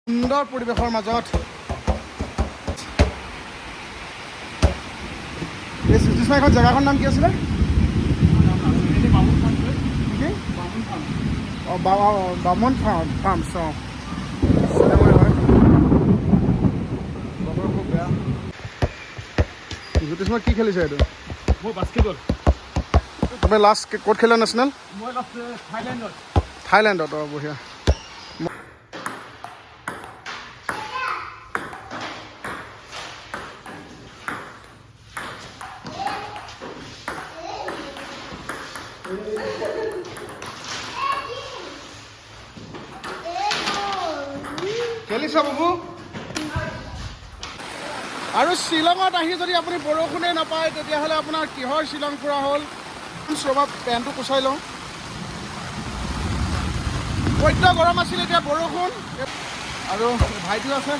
সুন্দৰ পৰিৱেশৰ মাজত এই সৃষ্টিশীল এখন জেগাখনৰ নাম কি আছিলে? বামুণ ফাৰ্মছ। খুব বেয়া। জ্যোতিষময় কি খেলিছে এইটো? মই বাস্কেটবল। তুমি লাষ্ট ক'ত খেলা নেশ্যনেল? মই লাষ্ট থাইলেণ্ডত। থাইলেণ্ডত, অঁ বঢ়িয়া। খেলিছা বাবু? আৰু শ্বিলঙত আহি যদি আপুনি বৰষুণে নাপায় তেতিয়াহ'লে আপোনাৰ কিহৰ শ্বিলং ফুৰা হ'ল? শ্ৰমত পেণ্টটো কুচাই লওঁ। বৈদ্য গৰম আছিল, এতিয়া বৰষুণ। আৰু ভাইটিও আছে,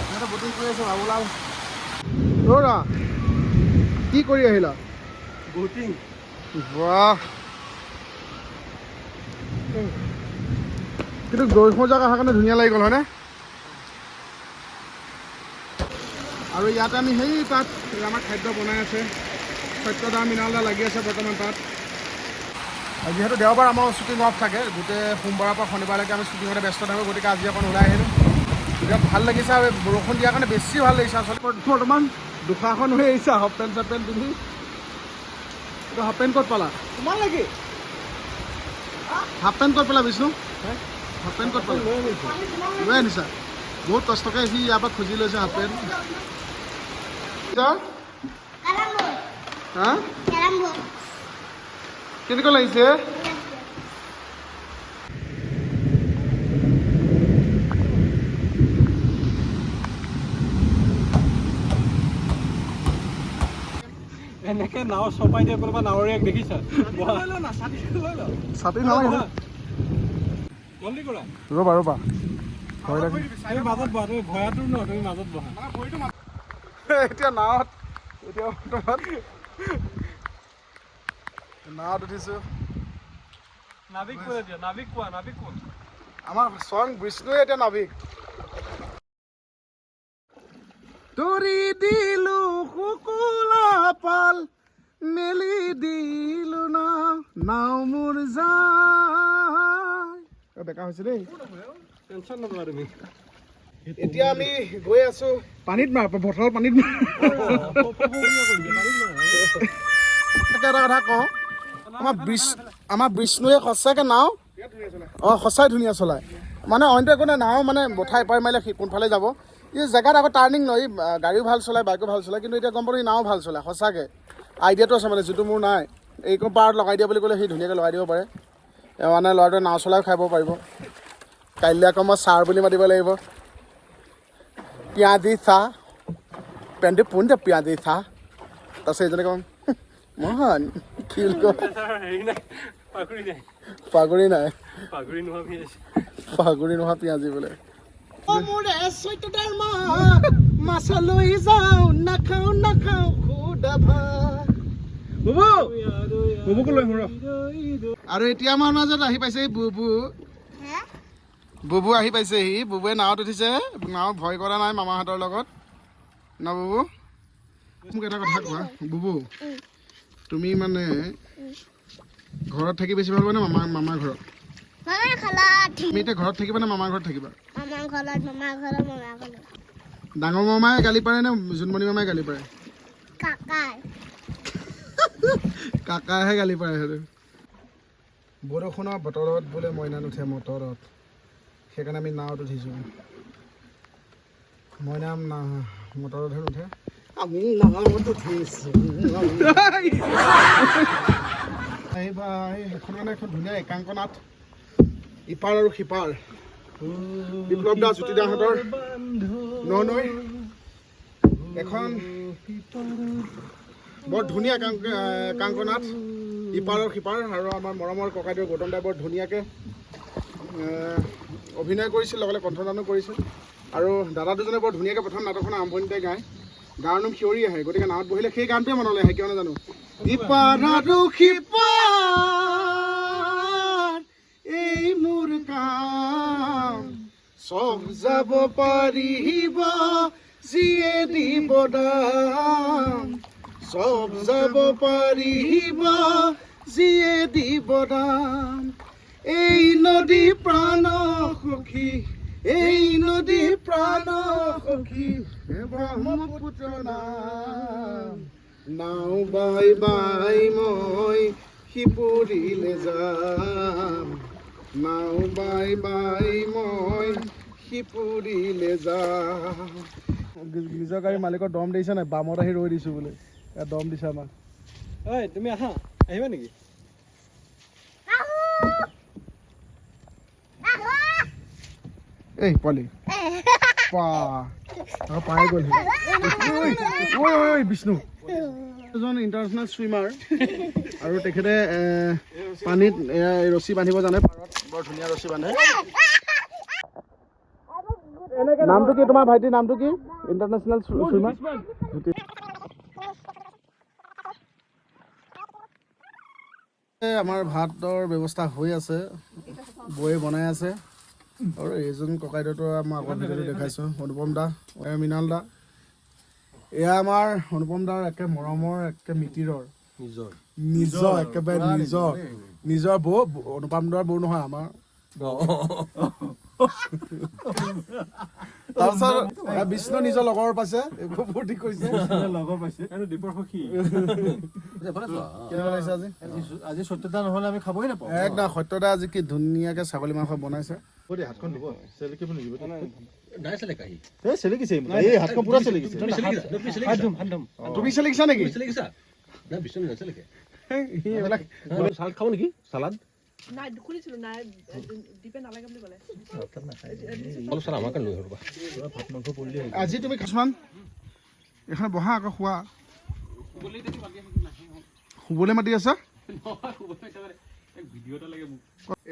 সিহঁতে বটিং কৰি আছে। বাবুলাল ৰ'ৰা, কি কৰি আহিলা? বটিং। বাহ, কিন্তু বৰষুণ জাক অহাৰ কাৰণে ধুনীয়া লাগি গ'ল হয়নে? আৰু ইয়াতে আমি সেই তাত আমাৰ খাদ্য বনাই আছে, সত্যদা মৃণালদা লাগি আছে বৰ্তমান তাত। আৰু যিহেতু দেওবাৰ আমাৰ শ্বুটিং অফ থাকে, গোটেই সোমবাৰৰ পৰা শনিবাৰলৈকে আমি শ্বুটিঙতে ব্যস্ত থাকোঁ, গতিকে আজি অকণ ওলাই আহিলোঁ। বিৰাট ভাল লাগিছে আৰু বৰষুণ দিয়াৰ কাৰণে বেছি ভাল লাগিছে আচলতে। বৰ্তমান দুখাখন হৈ আহিছে হাফ পেণ্ট চাফ পেণ্ট পিন্ধি। এইটো হাফ পেণ্ট ক'ত পালা? তোমাৰ লাগি হাফ পেণ্ট ক'ত পালা বিষ্ণু? হাফ পেণ্ট ক'ত পালা? লৈ আনিছা? বহুত কষ্টকৈ সি ইয়াৰ পৰা খুজি লৈছে হাফ পেণ্ট। হা, কেনেকুৱা লাগিছে? এনেকে নাও চপাই দিয়ে কোনোবা নাৱৰীয়াক দেখিছা? ছাতি নালাগে, জলদি কৰা। ৰ'বা ৰ'বা, তুমি মাজত বহা, তুমি ভয়াতুৰ ন, তুমি মাজত বহা। এতিয়া নাৱত, এতিয়া বৰ্তমান নাৱত উঠিছোঁ। নাবিক কৈ দিয়া, নাবিক কোৱা, নাবিক কোৱা। আমাৰ স্বয়ং বিষ্ণুৱে এতিয়া নাবিক। তৰি দিলো শুকুলা পাল, মেলি দিলো নাও মোৰ যায়। বেকা হৈছে দেই, টেনচন নল'বা তুমি। এতিয়া আমি গৈ আছো পানীত মাৰ, বটল পানীত মাৰ। এটা কথা কওঁ, আমাৰ বিষ্ণুৱে সঁচাকৈ নাও সঁচাই ধুনীয়া চলায়। মানে অইনটো একো নাই, নাও মানে বঠাই পাই মাৰিলে সি কোনফালে যাব। এই জেগাত আকৌ টাৰ্ণিং লয়, গাড়ীও ভাল চলায়, বাইকো ভাল চলায়, কিন্তু এতিয়া গম পালোঁ নাও ভাল চলায় সঁচাকৈ। আইডিয়াটো আছে মানে, যিটো মোৰ নাই। এইকো পাৰত লগাই দিয়া বুলি ক'লে সি ধুনীয়াকৈ লগাই দিব পাৰে। মানে ল'ৰাটোৱে নাও চলাইও খাব পাৰিব। কাইলৈ আকৌ মই ছাৰ বুলি মাতিব লাগিব। পিঁয়াজি চাহ, পেণ্টটো পোন পিঁয়াজি চাহ। তাৰপিছত এইজনে ক'ম মোহন কি বুলি কয়, পাগুৰি নাই, পাগুৰি নোহোৱা পিঁয়াজি বোলে। মাছলৈ যাওঁ, নাখাওঁ নাখাওঁ খুদা ভাত। আৰু এতিয়া আমাৰ মাজত আহি পাইছে বুবু। বুবু আহি পাইছেহি। বুবুৱে নাৱত উঠিছে, নাও ভয় কৰা নাই মামাহঁতৰ লগত ন বুবু? মোক এটা কথা কোৱা বুবু, তুমি মানে ঘৰত থাকি বেছি ভাল পোৱা নে মামাৰ ঘৰত? তুমি এতিয়া ঘৰত থাকিবা নে মামাৰ ঘৰত থাকিবা? ডাঙৰ মামাই গালি পাৰে নে জোনমণি মামাই গালি পাৰে? কাকাইহে গালি পাৰে। সেইটো বৰষুণৰ বতৰত বোলে মইনা নুঠে মটৰত, সেইকাৰণে আমি নাৱত উঠিছোঁ। মইনা মটৰতহে নুঠে, আমি নাৱত উঠিছোঁ। এইবা এখন মানে এখন ধুনীয়া একাংকনাথ, ইপাৰ আৰু সিপাৰ, বিপ্লৱ দা জ্যোতিদাহঁতৰ নৈ এখন বৰ ধুনীয়া একাংকনাথ, ইপাৰ আৰু সিপাৰ। আৰু আমাৰ মৰমৰ ককাইদেউ গৌতম দাই বৰ ধুনীয়াকৈ অভিনয় কৰিছিল, লগতে কণ্ঠদানো কৰিছিল। আৰু দাদা দুজনে বৰ ধুনীয়াকৈ প্ৰথম নাটকখন আৰম্ভণিতে গায়। গাৰ নাম শিয়ৰি আহে, গতিকে নাৱত বহিলে সেই গানটোৱে মনলৈ আহে, কিয় নাজানো। ইপাৰ আৰু সিপাৰ এই মোৰ কাম, চব যাব পাৰিব যিয়ে দিব দাম চব যাব পাৰিব যিয়ে দিব দাম এই নদী প্ৰাণ সখী এই নদী প্ৰাণ সখী ব্ৰহ্মপুত্ৰ নাম নাও বাই বাই মই শিপুৰীলে যাম নাও বাই বাই মই শিপুৰীলে যাম নিজৰ গাড়ী মালিকৰ দম দিছে নাই বামত আহি ৰৈ দিছোঁ বোলে ইয়াত দম দিছে আমাক ঐ তুমি আহা আহিবা নেকি এই পোৱালি পাই গ'ল ঐ বিষ্ণু এজন ইণ্টাৰনেশ্যনেল ছুইমাৰ আৰু তেখেতে পানীত ৰছী বান্ধিব জানে পাৰত বৰ ধুনীয়া ৰছী বান্ধে নামটো কি তোমাৰ ভাইটিৰ নামটো কি ইণ্টাৰনেশ্যনেল ছুইমাৰ আমাৰ ভাতৰ ব্যৱস্থা হৈ আছে বৌয়ে বনাই আছে আৰু এইজন ককাইদেউতো মই আগৰ ভিডিঅ'টো দেখাইছোঁ অনুপম দা মৃণাল দা এয়া আমাৰ অনুপম দাৰ একে মৰমৰ একে মিতিৰৰ নিজৰ একেবাৰে নিজৰ বৌ অনুপম দাৰ বৌ নহয় আমাৰ তাৰপিছত বিষ্ণু নিজৰ লগৰ পাইছে এইবোৰ ফূৰ্তি কৰিছে লগৰ পাইছে এইটো দীপৰ সখী কেনেকুৱা লাগিছে আজি সত্যতা নহ'লে আমি খাবই নাপাওঁ একদম সত্যদা আজি কি ধুনীয়াকে ছাগলী মাংস বনাইছে হাতখন দিব চেলেকিব লাগিব নাই চেলেকাহি এই চেলেকিছে এই হাতখন পুৰা চেলেকিছে তুমি চেলিকিছা নেকি চেলেকিছা না বিষ্ণু নেচেলেকে এইবিলাক চালাদ খাব নেকি চালাদ নাই খুলিছিলো নাই দিপে নালাগে বুলি ক'লে অলপ চালা আমাৰ কাৰণে লৈ ৰ'বা ভাত মাংস পৰিলে আজি তুমি কিছুমান এখানে বহা আকৌ খোৱা শুবলৈ মাতি আছা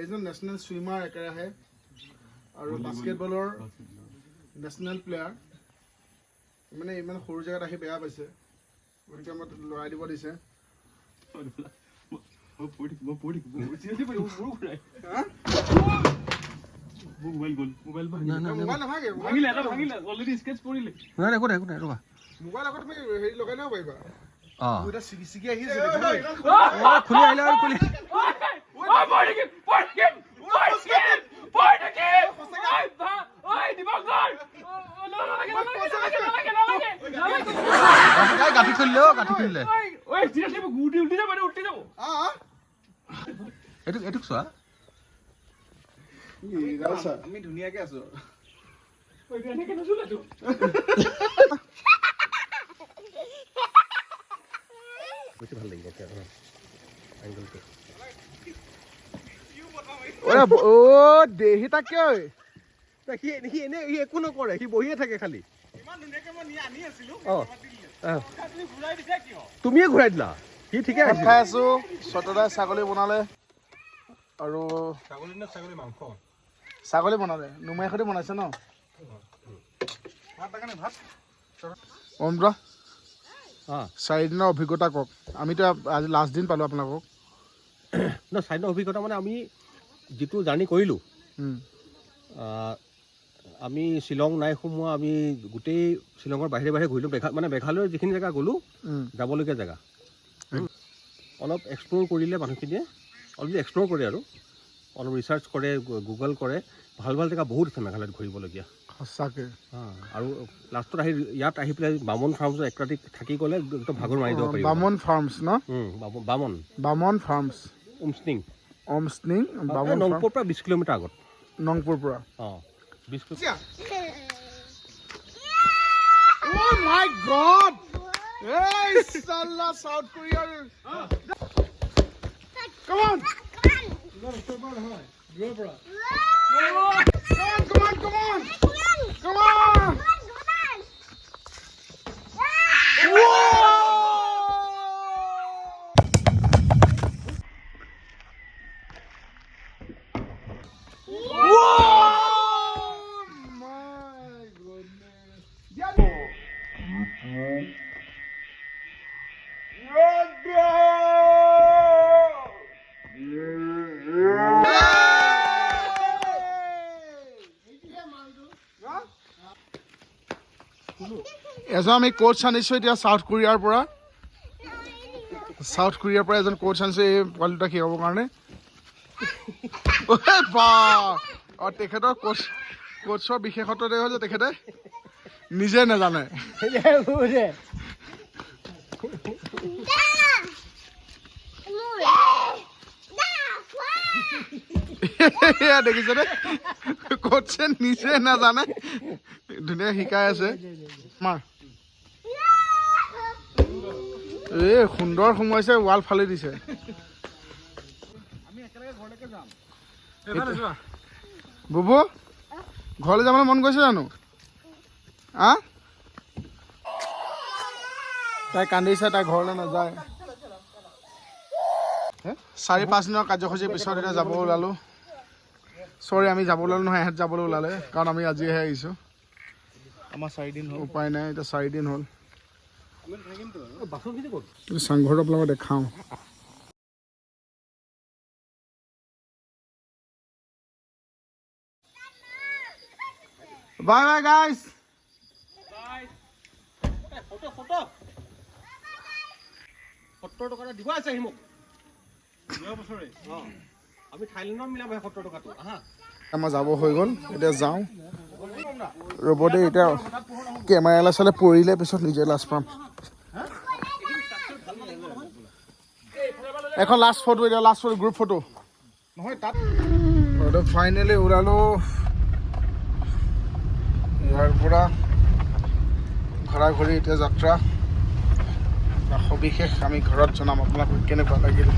এইজন নেশ্যনেল ছুইমাৰ একেৰাহে আৰু বাস্কেটবলৰ নেশ্যনেল প্লেয়াৰ মানে ইমান সৰু জেগাত আহি বেয়া পাইছে গতিকে আমাক লৰাই দিব দিছে মোবাইল আকৌ তুমি হেৰি লগাই ল'ব পাৰিবা দুইটা ছিগি আহি আছে খুলি আহিলে আৰু খুলি গাঠি খুলিলে গাঠি খুলিলে এইটোক চোৱা আমি ধুনীয়াকে আছো বেছি ভাল লাগিব দেহি তাকে সি এনে সি একো নকৰে সি বহিয়ে থাকে খালি তুমিয়ে ঘূৰাই দিলা সি ঠিকে আছে খাই আছো সত্যদাই ছাগলী বনালে আৰু ছাগলী বনালে নুমাই সৈতে বনাইছে ন অমৰা 4 দিনৰ অভিজ্ঞতা কওক আমিতো আজি লাষ্ট দিন পালোঁ আপোনালোকক ন 4 দিনৰ অভিজ্ঞতা মানে আমি যিটো জাৰ্ণি কৰিলোঁ আমি শ্বিলং নাই সোমোৱা আমি গোটেই শ্বিলঙৰ বাহিৰে বাহিৰে ঘূৰিলোঁ মানে মেঘালয়ৰ যিখিনি জেগা গ'লোঁ যাবলগীয়া জেগা অলপ এক্সপ্ল'ৰ কৰিলে মানুহখিনিয়ে অলপ এক্সপ্ল'ৰ কৰে আৰু অলপ ৰিচাৰ্চ কৰে গুগল কৰে ভাল ভাল জেগা বহুত আছে মেঘালয়ত ঘূৰিবলগীয়া সঁচাকৈ আৰু লাষ্টত আহি ইয়াত আহি পেলাই বামন ফাৰ্মছত এক ৰাতি থাকি গ'লে একদম ভাগৰ মাৰি দিব পাৰিব বামন ফাৰ্মছ ন বামন ফাৰ্মছ উমষ্টিং বামন নংপুৰ পৰা 20 কিলোমিটাৰ আগত নংপুৰ পৰা 20 kilometre Oh my God! Hey, Salah, South Korea! Come on! Come on! এজন আমি কোচ আনিছোঁ এতিয়া চাউথ কোৰিয়াৰ পৰা এজন কোচ আনিছোঁ এই পোৱালিটা শিকাবৰ কাৰণে বা তেখেতৰ কোচৰ বিশেষত্বটোৱে হ'ল যে তেখেতে নিজে নাজানে দেখিছেনে কোচে নিজে নাজানে ধুনীয়া শিকাই আছে আমাৰ এই সুন্দৰ সোমাইছে ৱাল ফালি দিছে বুবু ঘৰলৈ যাবলৈ মন গৈছে জানো তাই কান্দিছে তাই ঘৰলৈ নাযায় 4-5 দিনৰ কাৰ্যসূচীৰ পিছত এতিয়া যাব ওলালোঁ চৰি আমি যাব ওলালোঁ নহয় এহেঁত যাবলৈ ওলালে কাৰণ আমি আজিহে আহিছোঁ আমাৰ 4 দিন হ'ল উপায় নাই এতিয়া 4 দিন হ'ল চাংঘৰটো আপোনালোকক দেখাওঁ বাই বাই গাইজ 70 টকা দিব আছে সি মোক আমি থাইলেণ্ডত মিলাব 70 টকাটো আমাৰ যাব হৈ গ'ল এতিয়া যাওঁ ৰ'ব দেই এতিয়া কেমেৰা চালে পৰিলে পিছত নিজে লাজ পাম এখন লাষ্ট ফটো এতিয়া লাষ্ট ফটো গ্ৰুপ ফটো নহয় তাত ফাইনেলি ওলালোঁ ইয়াৰ পৰা ঘৰা ঘৰি এতিয়া যাত্ৰা সবিশেষ আমি ঘৰত জনাম আপোনাক কেনেকুৱা লাগিল